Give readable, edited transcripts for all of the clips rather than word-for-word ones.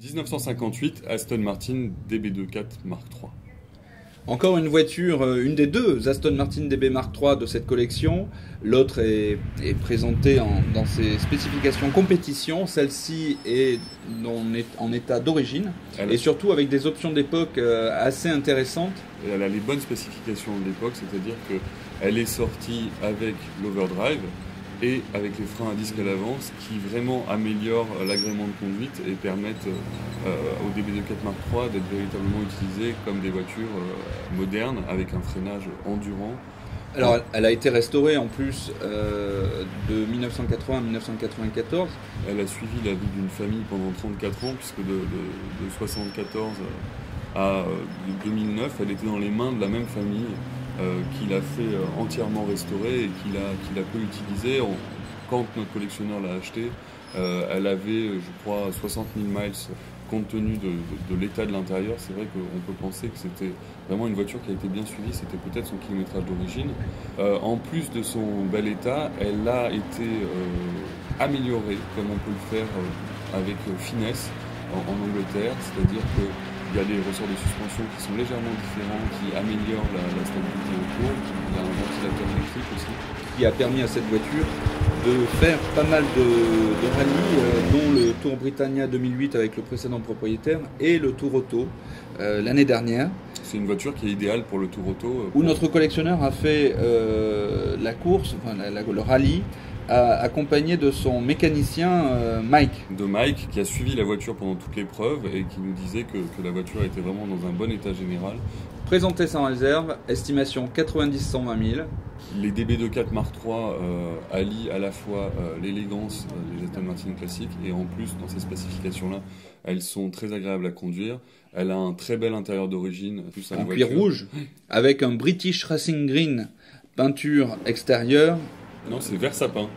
1958, Aston Martin DB24 Mark III. Encore une voiture, une des deux Aston Martin DB Mark III de cette collection. L'autre est présentée dans ses spécifications compétition. Celle-ci est en état d'origine et surtout avec des options d'époque assez intéressantes. Elle a les bonnes spécifications de l'époque, c'est-à-dire qu'elle est sortie avec l'overdrive et avec les freins à disque à l'avant, ce qui vraiment améliore l'agrément de conduite et permettent au DB24 Mark III d'être véritablement utilisé comme des voitures modernes avec un freinage endurant. Alors elle a été restaurée en plus de 1980 à 1994. Elle a suivi la vie d'une famille pendant 34 ans puisque de 1974 à 2009, elle était dans les mains de la même famille qui l'a fait entièrement restaurer et qui l'a peu utilisé. Quand notre collectionneur l'a acheté, elle avait, je crois, 60 000 miles. Compte tenu de l'état de l'intérieur, c'est vrai qu'on peut penser que c'était vraiment une voiture qui a été bien suivie, c'était peut-être son kilométrage d'origine. En plus de son bel état, elle a été améliorée, comme on peut le faire avec finesse en Angleterre, c'est-à-dire que il y a des ressorts de suspension qui sont légèrement différents, qui améliorent la stabilité au cours. Il y a un ventilateur électrique aussi. Qui a permis à cette voiture de faire pas mal de rallyes, dont le Tour Britannia 2008 avec le précédent propriétaire et le Tour Auto l'année dernière. C'est une voiture qui est idéale pour le Tour Auto. Où notre collectionneur a fait la course, enfin, le rallye, accompagné de son mécanicien Mike. De Mike, qui a suivi la voiture pendant toute l'épreuve et qui nous disait que la voiture était vraiment dans un bon état général. Présenté sans réserve, estimation 90-120 000. Les DB24 Mark III allient à la fois l'élégance des Aston Martin classiques et en plus, dans ces spécifications-là, elles sont très agréables à conduire. Elle a un très bel intérieur d'origine. En cuir rouge, avec un British Racing Green, peinture extérieure. Non, c'est vert sapin.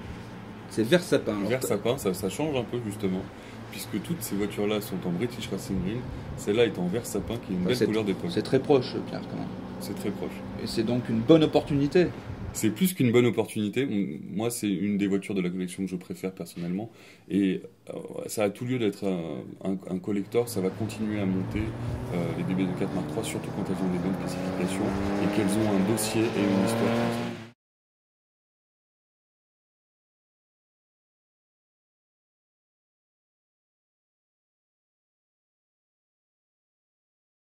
C'est vert sapin. Vert sapin, ça change un peu justement, puisque toutes ces voitures-là sont en British Racing Green. Celle-là est en vert sapin, qui est une belle couleur d'époque. C'est très proche, Pierre, quand même. C'est très proche. Et c'est donc une bonne opportunité. C'est plus qu'une bonne opportunité. Moi, c'est une des voitures de la collection que je préfère personnellement. Et ça a tout lieu d'être un collector. Ça va continuer à monter les DB24 Mark III, surtout quand elles ont des bonnes spécifications et qu'elles ont un dossier et une histoire.